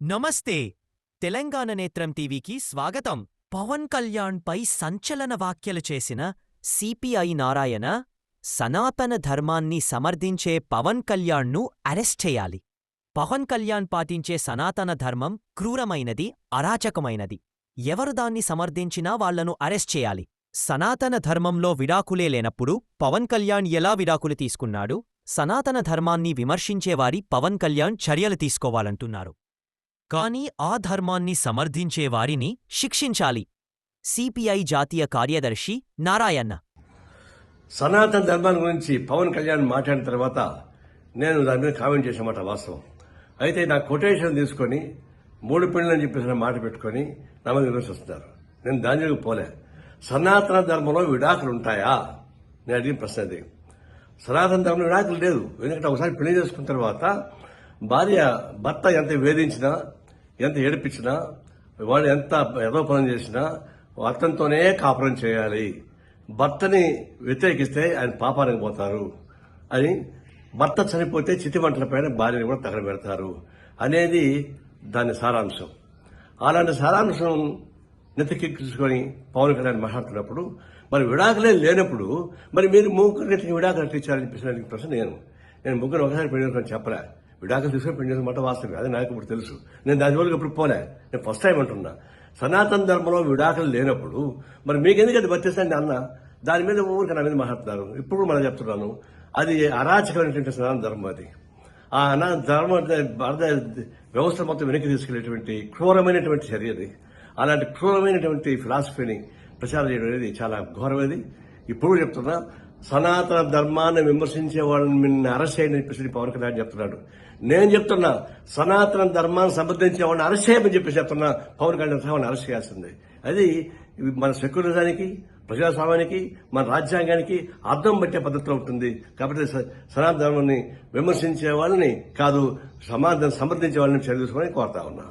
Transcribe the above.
నమస్తే తెలంగాణ నేత్రం టీవీకి స్వాగతం. పవన్ కళ్యాణ్ పై సంచలన వ్యాఖ్యలు చేసిన సిపిఐ నారాయణ సనాతన ధర్మాన్ని సమర్థించే పవన్ కళ్యాణ్ను అరెస్ట్ చేయాలి. పవన్ కళ్యాణ్ పాటించే సనాతన ధర్మం క్రూరమైనది, అరాచకమైనది. ఎవరు దాన్ని సమర్థించినా వాళ్లను అరెస్ట్ చేయాలి. సనాతన ధర్మంలో విడాకులే లేనప్పుడు పవన్ కళ్యాణ్ ఎలా విడాకులు తీసుకున్నాడు? సనాతన ధర్మాన్ని విమర్శించేవారి పవన్ కళ్యాణ్ చర్యలు తీసుకోవాలంటున్నారు. కానీ ఆ ధర్మాన్ని సమర్థించే వారిని శిక్షించాలి. సిపిఐ జాతీయ కార్యదర్శి నారాయణ. సనాతన ధర్మాన్ని గురించి పవన్ కళ్యాణ్ మాట్లాడిన తర్వాత నేను దాని మీద కామెంట్ చేసామాట వాస్తవం. అయితే నా కొటేషన్ తీసుకొని 3 పెళ్లని చెప్పేసి మాట పెట్టుకొని నా మీద విమర్శిస్తున్నారు. నేను దాని జోలికి పోలే. సనాతన ధర్మంలో విడాకులు ఉంటాయా? నేను అడిగిన ప్రశ్న అది. సనాతన ధర్మంలో విడాకులు లేదు. ఎందుకంటే ఒకసారి పెళ్లి చేసుకున్న తర్వాత భర్త ఎంత వేధించినా, ఎంత ఏడిపించినా, వాడు ఎంత ఏదో పని చేసినా అతనితోనే కాపురం చేయాలి. భర్తని వ్యతిరేకిస్తే ఆయన పాపానికి పోతారు అని, భర్త చనిపోతే చితిమంటల పైన భార్యని కూడా తగలబెడతారు అనేది దాని సారాంశం. అలాంటి సారాంశం నెత్తికెక్కించుకొని పవన్ కళ్యాణ్ మాట్లాడుతున్నప్పుడు మరి విడాకులే లేనప్పుడు మరి మీరు ముగ్గురికి విడాకులు ఎట్టించాలని చెప్పేసి ప్రశ్న నేను ముగ్గురు ఒకసారి పెళ్లి చెప్పలే. విడాకులు తీసుకొని పెళ్లి చేసిన మాట వాస్తవం. అది నాకు ఇప్పుడు తెలుసు. నేను దాని జోలికి ఇప్పుడు పోలే. నేను ఫస్ట్ టైం అంటున్నా. సనాతన ధర్మంలో విడాకులు లేనప్పుడు మరి మీకెందుకు అది వర్తిస్తాను అన్న దాని మీద ఊరికి నా మీద మాట్లాడుతున్నారు. ఇప్పుడు మనం చెప్తున్నాను, అది అరాచకమైనటువంటి సనాతన ధర్మం. అది ఆ ధర్మ వ్యవస్థ మొత్తం వెనక్కి తీసుకెళ్లేటువంటి క్రూరమైనటువంటి చర్య అది. అలాంటి క్రూరమైనటువంటి ఫిలాసఫీని ప్రచారం చేయడం అనేది చాలా ఘోరమేది. ఇప్పుడు చెప్తున్నా, సనాతన ధర్మాన్ని విమర్శించే వాళ్ళని అరెస్ట్ చేయని చెప్పేసి పవన్ కళ్యాణ్ చెప్తున్నాడు. నేను చెప్తున్నా, సనాతన ధర్మాన్ని సమర్థించే వాళ్ళని అరెస్ట్ చేయమని చెప్పేసి చెప్తున్నా. పవన్ కళ్యాణ్ వాళ్ళని అరెస్ట్ చేయాల్సిందే. అది మన సెక్యులరిజానికి, ప్రజాస్వామ్యానికి, మన రాజ్యాంగానికి అర్థం పట్టే పద్ధతిలో ఉంటుంది. కాబట్టి సనాతన ధర్మాన్ని విమర్శించే వాళ్ళని కాదు, సమాధానం సమర్థించే వాళ్ళని చర్య తీసుకోవాలని కోరుతా ఉన్నా.